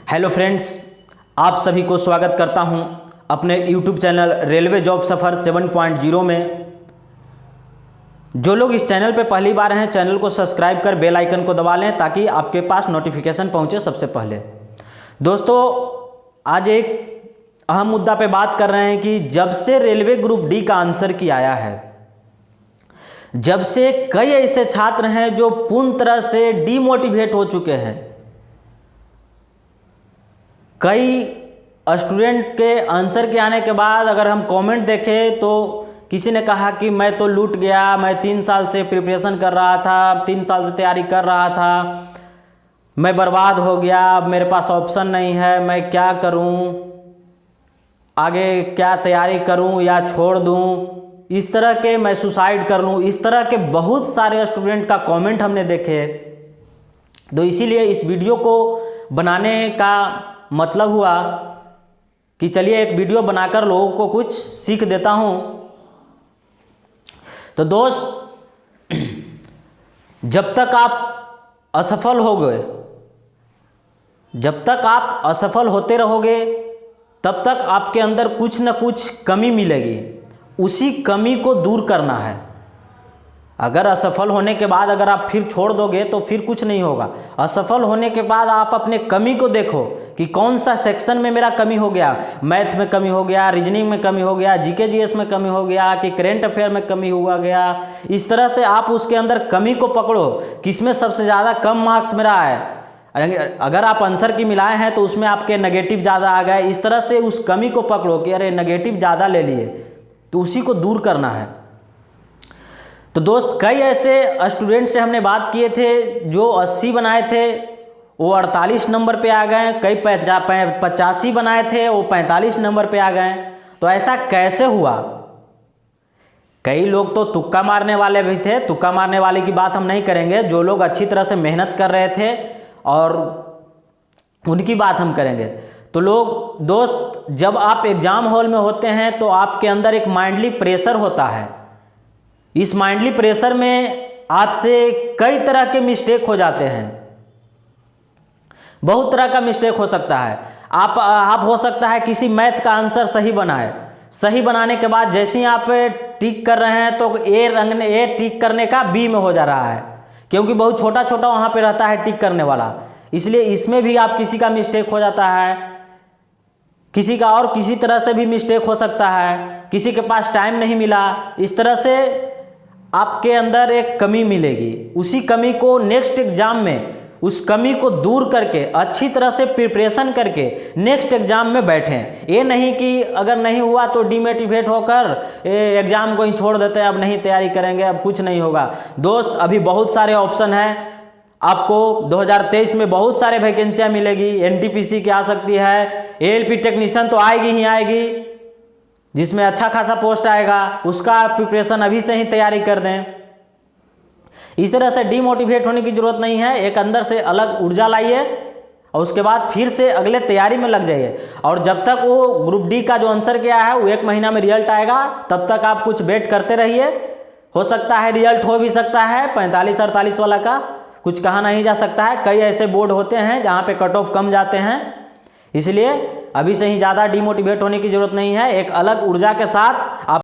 Hello friends, आप सभी को स्वागत करता हूं अपने यूट्यूब चैनल रेलवे जॉब सफ़र 7.0 में। जो लोग इस चैनल पे पहली बार हैं, चैनल को सब्सक्राइब कर बेल आइकन को दबा लें ताकि आपके पास नोटिफिकेशन पहुंचे सबसे पहले। दोस्तों, आज एक अहम मुद्दा पे बात कर रहे हैं कि जब से रेलवे ग्रुप डी का आंसर की आया है, जब से कई ऐसे छात्र हैं जो पूर्ण तरह से डीमोटिवेट हो चुके हैं। कई स्टूडेंट के आंसर के आने के बाद अगर हम कमेंट देखें तो किसी ने कहा कि मैं तो लूट गया, मैं 3 साल से प्रिपरेशन कर रहा था, 3 साल से तैयारी कर रहा था, मैं बर्बाद हो गया, अब मेरे पास ऑप्शन नहीं है, मैं क्या करूं, आगे क्या तैयारी करूं या छोड़ दूं, इस तरह के मैं सुसाइड कर लूं, इस तरह के बहुत सारे स्टूडेंट का कमेंट हमने देखे। तो इसीलिए इस वीडियो को बनाने का मतलब हुआ कि चलिए एक वीडियो बनाकर लोगों को कुछ सीख देता हूं। तो दोस्त, जब तक आप असफल हो गए, जब तक आप असफल होते रहोगे, तब तक आपके अंदर कुछ न कुछ कमी मिलेगी। उसी कमी को दूर करना है। अगर असफल होने के बाद अगर आप फिर छोड़ दोगे तो फिर कुछ नहीं होगा। असफल होने के बाद आप अपने कमी को देखो कि कौन सा सेक्शन में मेरा कमी हो गया, मैथ में कमी हो गया, रीजनिंग में कमी हो गया, जीके जीएस में कमी हो गया, कि करेंट अफेयर में कमी हुआ गया। इस तरह से आप उसके अंदर कमी को पकड़ो, किसमें सबसे ज़्यादा कम मार्क्स मेरा है। अगर आप आंसर की मिलाए हैं तो उसमें आपके नेगेटिव ज़्यादा आ गए। इस तरह से उस कमी को पकड़ो कि अरे नेगेटिव ज़्यादा ले लिए, तो उसी को दूर करना है। तो दोस्त, कई ऐसे स्टूडेंट से हमने बात किए थे जो 80 बनाए थे वो 48 नंबर पे आ गए, कई 85 बनाए थे वो 45 नंबर पे आ गए। तो ऐसा कैसे हुआ? कई लोग तो तुक्का मारने वाले भी थे। तुक्का मारने वाले की बात हम नहीं करेंगे, जो लोग अच्छी तरह से मेहनत कर रहे थे और उनकी बात हम करेंगे। तो लोग, दोस्त, जब आप एग्जाम हॉल में होते हैं तो आपके अंदर एक माइंडली प्रेशर होता है। इस माइंडली प्रेशर में आपसे कई तरह के मिस्टेक हो जाते हैं। बहुत तरह का मिस्टेक हो सकता है। आप हो सकता है किसी मैथ का आंसर सही बनाए, सही बनाने के बाद जैसे ही आप टिक कर रहे हैं तो ए टिक करने का बी में हो जा रहा है, क्योंकि बहुत छोटा छोटा वहाँ पे रहता है टिक करने वाला। इसलिए इसमें भी आप किसी का मिस्टेक हो जाता है, किसी का और किसी तरह से भी मिस्टेक हो सकता है, किसी के पास टाइम नहीं मिला। इस तरह से आपके अंदर एक कमी मिलेगी। उसी कमी को नेक्स्ट एग्जाम में, उस कमी को दूर करके अच्छी तरह से प्रिपरेशन करके नेक्स्ट एग्जाम में बैठें। ये नहीं कि अगर नहीं हुआ तो डिमोटिवेट होकर एग्जाम को ही छोड़ देते हैं, अब नहीं तैयारी करेंगे, अब कुछ नहीं होगा। दोस्त, अभी बहुत सारे ऑप्शन हैं। आपको 2023 में बहुत सारे वैकेंसियाँ मिलेगी। एनटीपीसी की आ सकती है, एएलपी टेक्नीशियन तो आएगी ही आएगी, जिसमें अच्छा खासा पोस्ट आएगा। उसका प्रिपरेशन अभी से ही तैयारी कर दें। इस तरह से डीमोटिवेट होने की जरूरत नहीं है। एक अंदर से अलग ऊर्जा लाइए और उसके बाद फिर से अगले तैयारी में लग जाइए। और जब तक वो ग्रुप डी का जो आंसर किया है वो 1 महीना में रिजल्ट आएगा, तब तक आप कुछ वेट करते रहिए। हो सकता है रिजल्ट हो भी सकता है 45-48 वाला का, कुछ कहा नहीं जा सकता है। कई ऐसे बोर्ड होते हैं जहाँ पे कट ऑफ कम जाते हैं। इसलिए अभी से ही ज़्यादा डीमोटिवेट होने की जरूरत नहीं है। एक अलग ऊर्जा के साथ आप